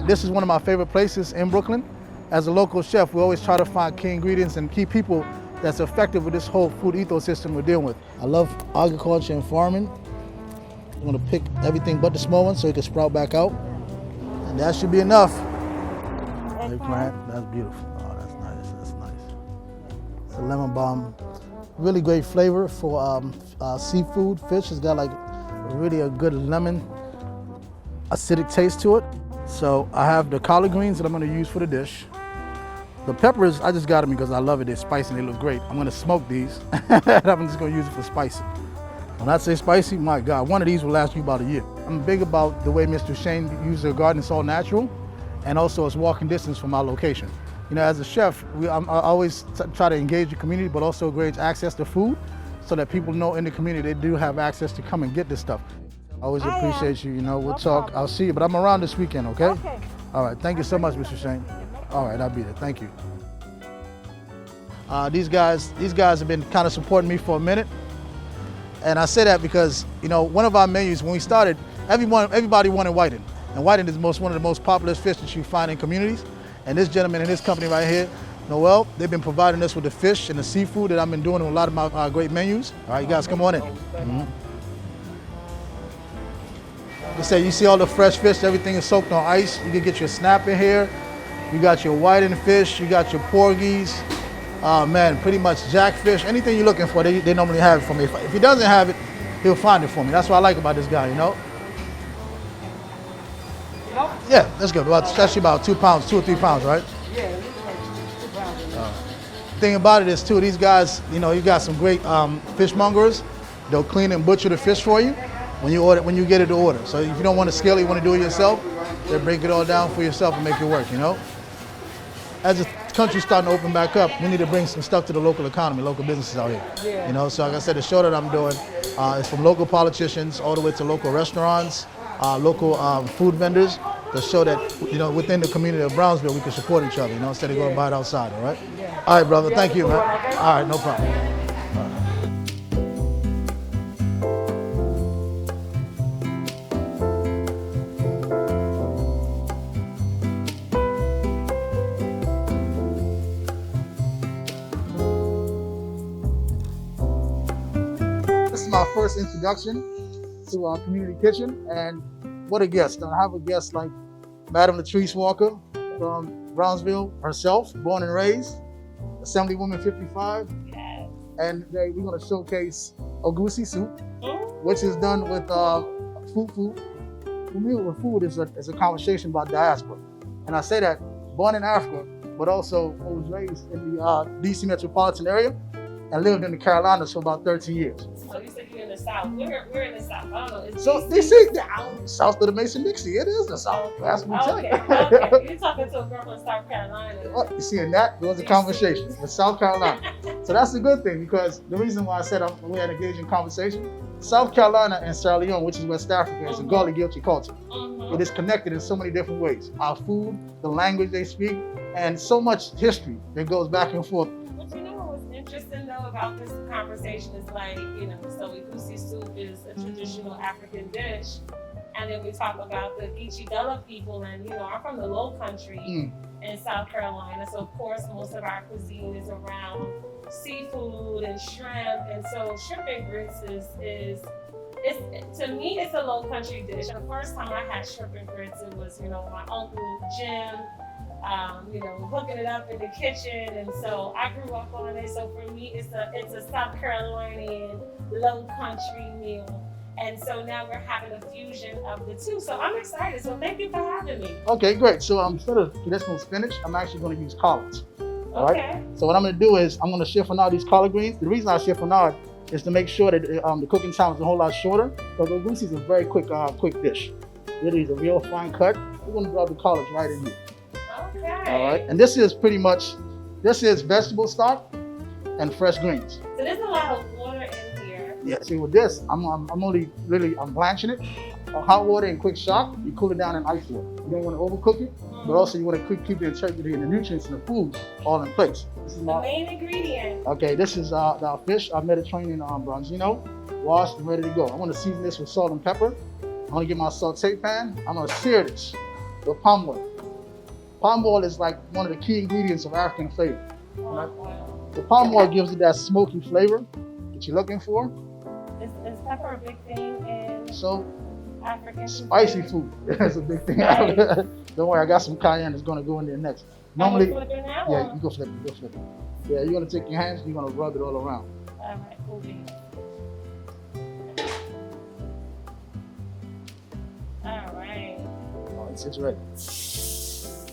This is one of my favorite places in Brooklyn. As a local chef, we always try to find key ingredients and key people that's effective with this whole food ecosystem we're dealing with. I love agriculture and farming. I'm gonna pick everything but the small ones so it can sprout back out. And that should be enough. Eggplant, that's beautiful. Oh, that's nice, that's nice. It's a lemon balm. Really great flavor for seafood, fish. It's got like really a good lemon acidic taste to it. So I have the collard greens that I'm gonna use for the dish. The peppers, I just got them because I love it. They're spicy and they look great. I'm gonna smoke these. I'm just gonna use it for spicy. When I say spicy, my God, one of these will last you about a year. I'm big about the way Mr. Shane uses their garden. It's all natural, and also it's walking distance from our location. You know, as a chef, I always try to engage the community, but also engage access to food so that people know in the community they do have access to come and get this stuff. I always appreciate you, you know, we'll talk. I'll see you, but I'm around this weekend, okay? Okay. All right, thank you so much, Mr. Shane. All right, I'll be there, thank you. These guys have been kind of supporting me for a minute. And I say that because, you know, one of our menus, when we started, everybody wanted whiting. And whiting is one of the most popular fish that you find in communities. And this gentleman and his company right here, Noel, they've been providing us with the fish and the seafood that I've been doing in a lot of my great menus. All right, you guys, come on in. You see all the fresh fish, everything is soaked on ice. You can get your snap in here. You got your whiting fish, you got your porgies. Man, pretty much jackfish, anything you're looking for, they normally have it for me. If he doesn't have it, he'll find it for me. That's what I like about this guy, you know? Yeah, that's good. Well, especially about 2 pounds, 2 or 3 pounds, right? Yeah, it looks like 2 pounds. Thing about it is too, these guys, you know, you got some great fishmongers. They'll clean and butcher the fish for you when you get it to order. So if you don't want to scale it, you want to do it yourself, they'll break it all down for yourself and make it work, you know? As the country's starting to open back up, we need to bring some stuff to the local economy, local businesses out here. Yeah. You know, so like I said, the show that I'm doing is from local politicians all the way to local restaurants, local food vendors, to show that, you know, within the community of Brownsville, we can support each other, you know, instead of going to buy it outside, all right? Yeah. All right, brother, thank you, man. All right, no problem. This is my first introduction to our community kitchen, and what a guest. I have a guest like Madam Latrice Walker from Brownsville herself, born and raised, Assemblywoman 55. Yes. And today we're going to showcase egusi soup, which is done with fufu. For me, with food is a conversation about diaspora. And I say that born in Africa, but also I was raised in the DC metropolitan area and lived in the Carolinas for about 13 years. So you said you're in the South. We're in the South. I don't know. Is So DC DC, south of the Mason-Dixie, it is the South. That's what I'm telling you. Okay. You're talking to a girl from South Carolina. You see, and that was a conversation with South Carolina. So that's a good thing, because the reason why I said we had engaging conversation, South Carolina and Sierra Leone, which is West Africa, is a Gullah Geechee culture. It is connected in so many different ways. Our food, the language they speak, and so much history that goes back and forth. But you know what's interesting though about this conversation is like, you know, so egusi soup is a traditional African dish. And then we talk about the Geechee Gullah people, and you know, I'm from the Low Country in South Carolina, so of course most of our cuisine is around seafood and shrimp, and so shrimp and grits is to me it's a Low Country dish. The first time I had shrimp and grits, it was, you know, my uncle Jim, you know, hooking it up in the kitchen, and so I grew up on it. So for me, it's a South Carolinian Low Country meal. And so now we're having a fusion of the two. So I'm excited. So thank you for having me. Okay, great. So instead of traditional spinach, I'm actually going to use collards. All Okay. right? So what I'm going to do is I'm going to chiffonade these collard greens. The reason I chiffonade is to make sure that the cooking time is a whole lot shorter. Because egusi is a very quick dish. Really is a real fine cut. We're going to drop the collards right in here. Okay. All right. And this is vegetable stock and fresh greens. So there's a lot of water in here. Yeah, see with this, I'm blanching it. Hot water and quick shock, you cool it down in ice water. You don't want to overcook it, but also you want to keep the integrity and the nutrients and the food all in place. This is The main ingredient. Okay, this is our fish, our Mediterranean bronzino, washed and ready to go. I want to season this with salt and pepper. I'm going to get my saute pan. I'm going to sear this the palm oil. Palm oil is like one of the key ingredients of African flavor. The palm oil gives it that smoky flavor that you're looking for. Is pepper a big thing in So African spicy food is a big thing. Right. Don't worry, I got some cayenne that's gonna go in there next. Normally, Normally, yeah, you go flip it. Yeah, you're gonna take your hands, you're gonna rub it all around. All right, cool beans. All right. Oh, it's ready. Skin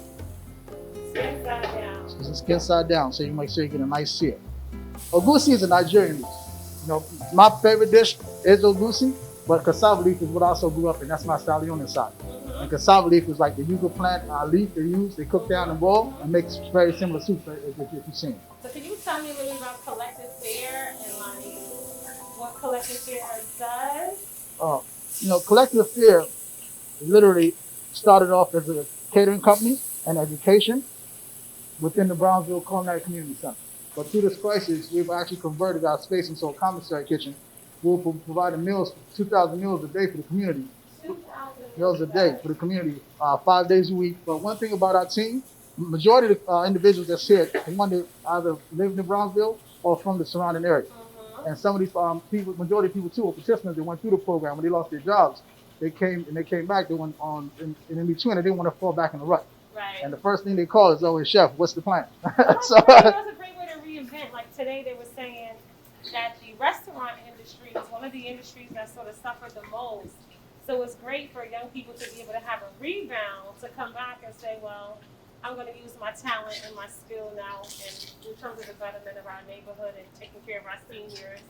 side down. So it's skin side down, so you make sure you get a nice sear. Egusi is a Nigerian dish. You know, my favorite dish is egusi, but cassava leaf is what I also grew up in. That's my stallion side. And cassava leaf is like the yucca plant leaf they cook down and boil and makes very similar soup if you've seen. So can you tell me a little bit about Collective Fair and like what Collective Fair does? You know, Collective Fair literally started off as a catering company and education within the Brownsville Culinary Community Center. But through this crisis, we've actually converted our space into a commissary kitchen. We're providing meals, 2,000 meals a day for the community. 2,000 Meals a day for the community, 5 days a week. But one thing about our team, majority of the individuals that's here, they want to either live in Brownsville or from the surrounding area. And some of these people, majority of people too, are participants that went through the program when they lost their jobs. They came back, they went on, in between, they didn't want to fall back in the rut. Right. And the first thing they call is always, Chef, what's the plan? So that was a great way to reinvent. Like today they were saying that the restaurant industry is one of the industries that sort of suffered the most. So it's great for young people to be able to have a rebound, to come back and say, well, I'm going to use my talent and my skill now in terms of the betterment of our neighborhood and taking care of our seniors.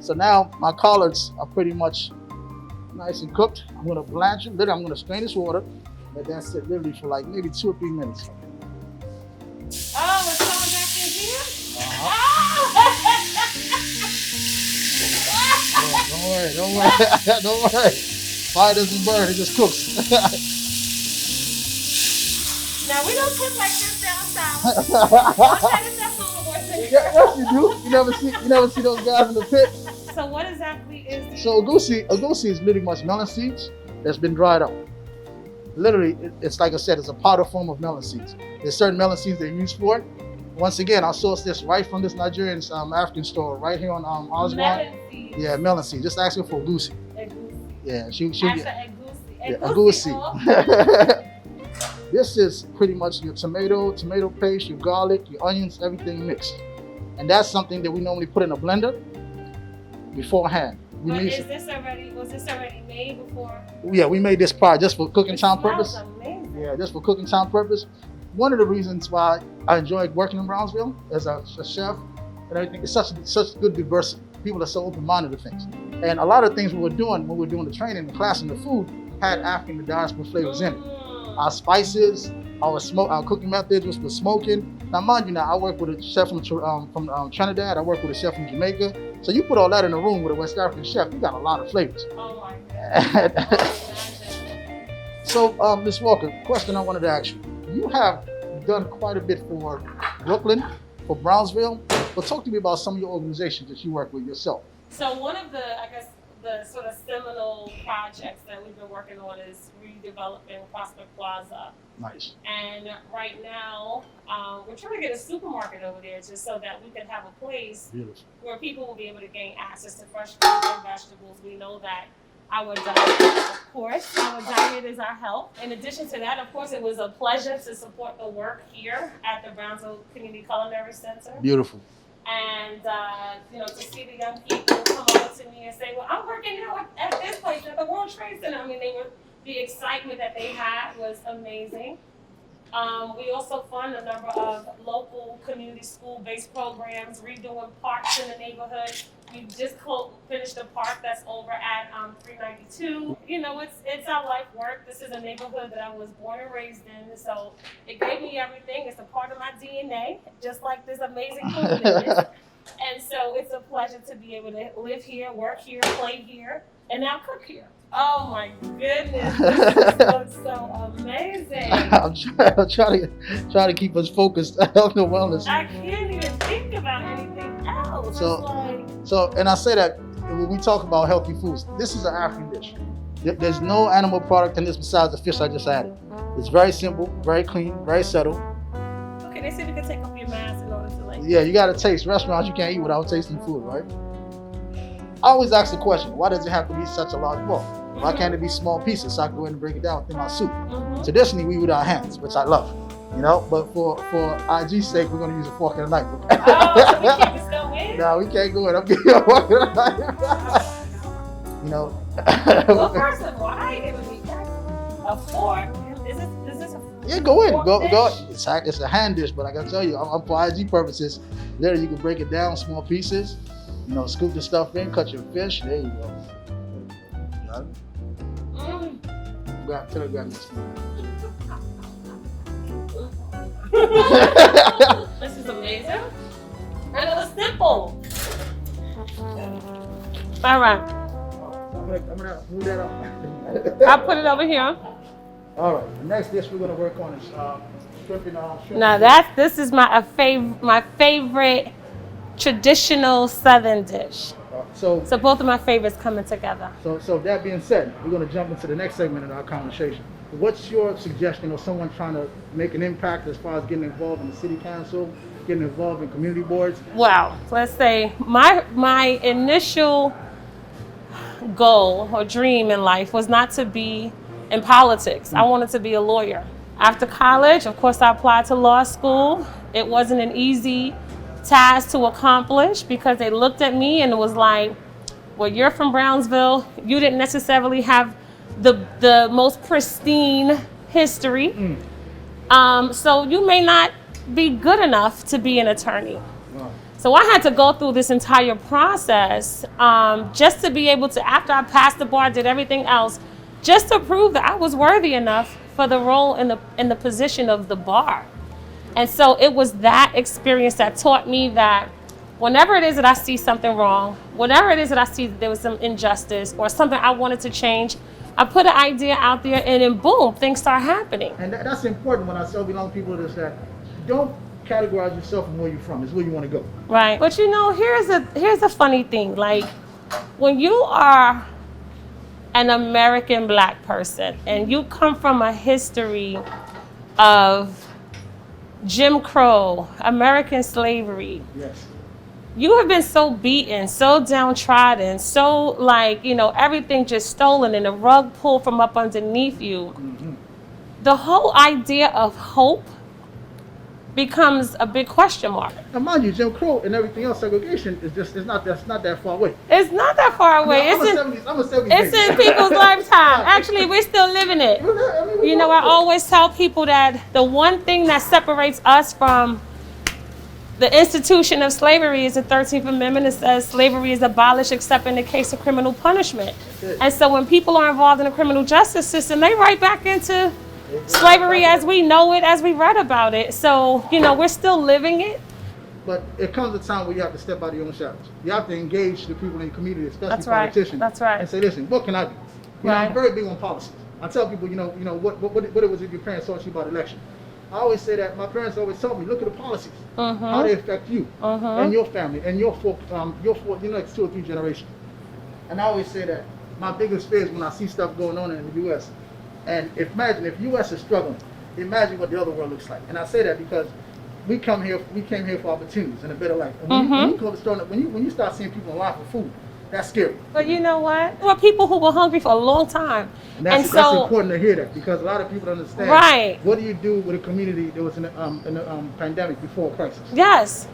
So now my collards are pretty much nice and cooked. I'm going to blanch them. Literally, I'm going to strain this water. Let that sit literally for like maybe 2 or 3 minutes. Oh, it's coming back in here? Oh! Don't worry. Don't worry. Fire doesn't burn, it just cooks. Now, we don't cook like this down south. Don't try to step on what's Yes, you do. You never see those guys in the pit. So what exactly is the... So egusi is literally much melon seeds that's been dried up. Literally, it's like I said, it's a powder form of melon seeds. There's certain melon seeds they use for it. Once again, I source this right from this Nigerian African store right here on Osborne. Melon seeds. Yeah, melon seeds. Just ask her for egusi. Egusi. Yeah, she'll That's get a egusi. egusi. This is pretty much your tomato paste, your garlic, your onions, everything mixed. And that's something that we normally put in a blender beforehand. Was this already made before? Yeah, we made this prior just for cooking time purpose. Amazing. Yeah, just for cooking time purpose. One of the reasons why I enjoy working in Brownsville as a chef and everything, it's such good diversity. People are so open-minded to things. And a lot of things we were doing when we were doing the training, the class, and the food had African and diaspora flavors in it. Our spices, our cooking methods was for smoking. Now, mind you, now I work with a chef from Trinidad. I work with a chef from Jamaica. So you put all that in a room with a West African chef, you got a lot of flavors. Oh my God. So, Ms. Walker, question I wanted to ask you. You have done quite a bit for Brooklyn, for Brownsville, but talk to me about some of your organizations that you work with yourself. So one of the, I guess, the sort of seminal projects that we've been working on is redeveloping Prospect Plaza. Nice. And right now, we're trying to get a supermarket over there just so that we can have a place where people will be able to gain access to fresh fruits and vegetables. We know that our diet, of course, our diet is our health. In addition to that, of course, it was a pleasure to support the work here at the Brownsville Community Culinary Center. Beautiful. And, to see the young people come over to me and say, well, I'm working now at this place, at the World Trade Center. I mean, the excitement that they had was amazing. We also fund a number of local community school-based programs, redoing parks in the neighborhood. We just finished a park that's over at 392. You know, it's our life work. This is a neighborhood that I was born and raised in, so it gave me everything. It's a part of my DNA, just like this amazing food is. And so it's a pleasure to be able to live here, work here, play here, and now cook here. Oh my goodness, this looks so amazing. I'm trying to keep us focused on health and wellness. I can't even think about anything else. And I say that when we talk about healthy foods, this is an African dish. There's no animal product in this besides the fish I just added. It's very simple, very clean, very subtle. Okay, they said you can take off your mask in order to like. Yeah, you gotta taste. Restaurants, you can't eat without tasting food, right? I always ask the question, why does it have to be such a large bowl? Why can't it be small pieces so I can go in and break it down within my soup? Traditionally, we eat with our hands, which I love, you know, but for IG's sake, we're gonna use a fork and a knife. Oh, so we can't still win? No, we can't go in. I'm getting a fork and a knife. You know. Well, first of all, it would be a fork. Is this a Yeah, go in. fork Go. dish? It's a hand dish, but I gotta tell you, I'm for IG purposes. Literally, you can break it down small pieces. You know, scoop the stuff in, cut your fish. There you go. Got it? Grab this. This is amazing. And it was simple. All right. I'm gonna move that up. I'll put it over here. All right. The next dish we're gonna work on is shrimp and shrimp. Now this is my favorite traditional Southern dish. So both of my favorites coming together. So that being said, we're gonna jump into the next segment of our conversation. What's your suggestion of someone trying to make an impact as far as getting involved in the city council, getting involved in community boards? Well, let's say my initial goal or dream in life was not to be in politics. I wanted to be a lawyer. After college, of course, I applied to law school. It wasn't an easy task to accomplish because they looked at me and it was like, well, you're from Brownsville. You didn't necessarily have the most pristine history. So you may not be good enough to be an attorney. Wow. So I had to go through this entire process just to be able to, after I passed the bar, did everything else, just to prove that I was worthy enough for the role in the position of the bar. And so it was that experience that taught me that whenever it is that I see something wrong, whenever it is that I see that there was some injustice or something I wanted to change, I put an idea out there and then boom, things start happening. And that's important when I tell young people this, that don't categorize yourself from where you're from. It's where you want to go. Right. But you know, here's a funny thing. Like when you are an American Black person and you come from a history of Jim Crow, American slavery. Yes. You have been so beaten, so downtrodden, so like, you know, everything just stolen and the rug pulled from up underneath you. The whole idea of hope becomes a big question mark. Now, mind you, Jim Crow and everything else, segregation is it's not that far away. It's not that far away. I'm a 70s It's in people's lifetime. Actually, we're still living it. You know, I always tell people that the one thing that separates us from the institution of slavery is the 13th Amendment. It says slavery is abolished except in the case of criminal punishment. And so when people are involved in the criminal justice system, they right back into slavery as we know it, as we read about it. So, you know, we're still living it. But it comes a time where you have to step out of your own shadows. You have to engage the people in the community, especially That's right. politicians. That's right. And say, listen, what can I do? You know, I'm very big on policies. I tell people, what it was if your parents taught you about election. I always say that my parents always told me, look at the policies, how they affect you and your family and your next 2 or 3 generations. And I always say that my biggest fear is when I see stuff going on in the U.S. And imagine if U.S. is struggling, imagine what the other world looks like. And I say that because we came here for opportunities and a better life. And when you start seeing people in line for food, that's scary. But you know what? There were people who were hungry for a long time. And that's important to hear that, because a lot of people don't understand. Right. What do you do with a community that was in a pandemic before a crisis? Yes.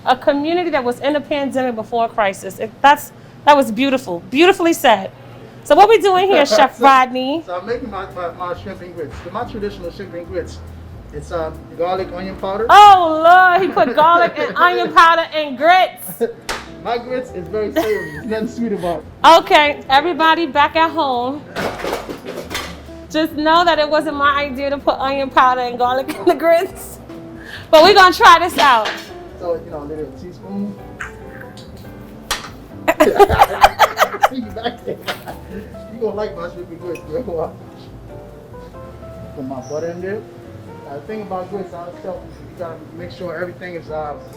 A community that was in a pandemic before a crisis. That was beautiful. Beautifully said. So what we doing here, Chef Rodney? So I'm making my shrimp and grits. So my traditional shrimp and grits, it's garlic, onion powder. Oh Lord, he put garlic and onion powder and grits. My grits is very savory. There's nothing sweet about it. Okay, everybody back at home, just know that it wasn't my idea to put onion powder and garlic in the grits. But we're gonna try this out. So, a little teaspoon. See you back there. You gonna like my shrimp and grits, girl. Put my butter in there. The thing about grits, I always tell people, you gotta make sure everything is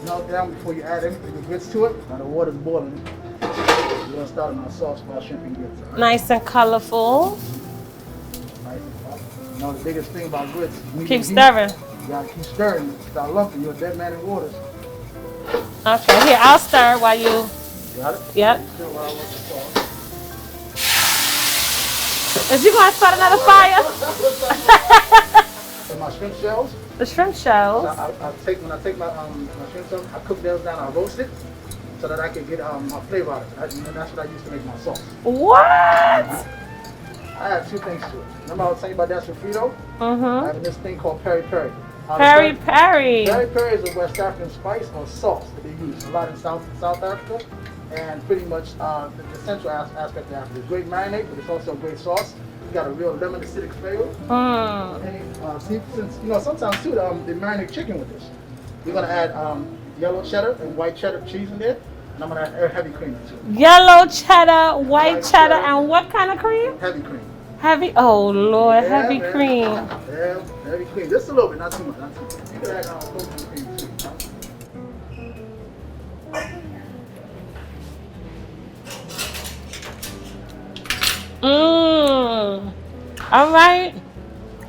melted down before you add anything, the grits to it. Now the water's boiling. We're gonna start on our sauce for our shrimp and grits. Right? Nice and colorful. Nice know, the biggest thing about grits. Keep stirring. You gotta keep stirring. Start lumping. You're a dead man in water. Okay, here, I'll stir while you. Got it? Yep. Stir while I want the sauce. Is you gonna start another fire? And my shrimp shells. The shrimp shells. When I take my shrimp shells, I cook those down. I roast it so that I can get my flavor out of it. And that's what I use to make my sauce. What? I have two things to it. Remember I was telling you about that sofrito? I have this thing called peri peri. Peri peri. Peri peri is a West African spice or sauce that they use a lot in South Africa, and pretty much the central aspect of Africa. It's a great marinade, but it's also a great sauce. It's got a real lemon acidic flavor. And see, since sometimes too they marinate chicken with this. We're gonna add yellow cheddar and white cheddar cheese in there, and I'm gonna add heavy cream to it. Yellow cheddar, white cheddar, and what kind of cream? Heavy cream. Heavy. Oh Lord, Yeah, heavy man. cream. Yeah, heavy cream. Just a little bit, not too much. Not too much. You can add coconut cream too. All right.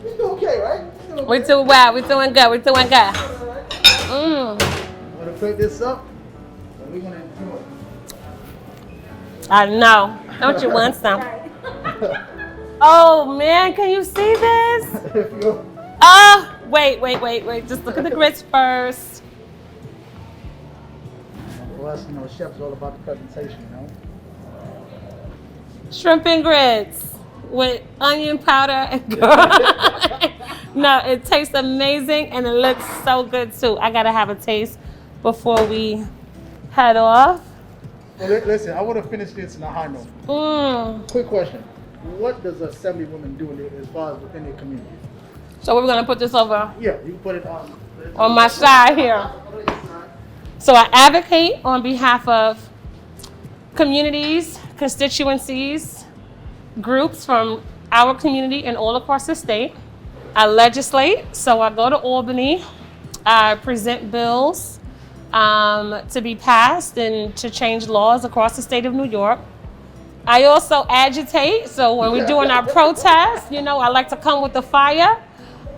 You're doing okay, right? We're doing well. We're doing good. We're doing good. I'm gonna plate this up, and we're gonna enjoy it. I know. Don't you want some? Oh man, can you see this? Oh, wait. Just look at the grits first. Well, us, chef's all about the presentation, Shrimp and grits with onion powder and garlic. No, it tastes amazing and it looks so good too. I gotta have a taste before we head off. Well, listen, I want to finish this in a high note. Quick question. What does Assemblywoman do as far as within the community? So we're gonna put this over Yeah, you can put it on my side here. So I advocate on behalf of communities, constituencies, groups from our community and all across the state. I legislate, so I go to Albany, I present bills to be passed and to change laws across the state of New York. I also agitate, so when we're doing our protests, I like to come with the fire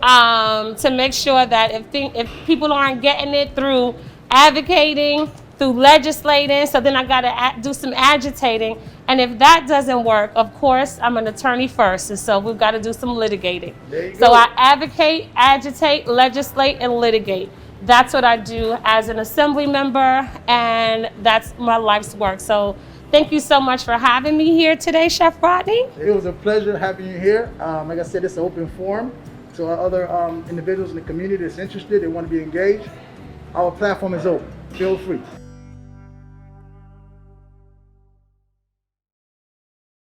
to make sure that if people aren't getting it through advocating, through legislating, so then I gotta do some agitating. And if that doesn't work, of course, I'm an attorney first, and so we've got to do some litigating. So I advocate, agitate, legislate, and litigate. That's what I do as an assembly member, and that's my life's work. So thank you so much for having me here today, Chef Rodney. It was a pleasure having you here. Like I said, it's an open forum to other individuals in the community that's interested and want to be engaged. Our platform is open. Feel free.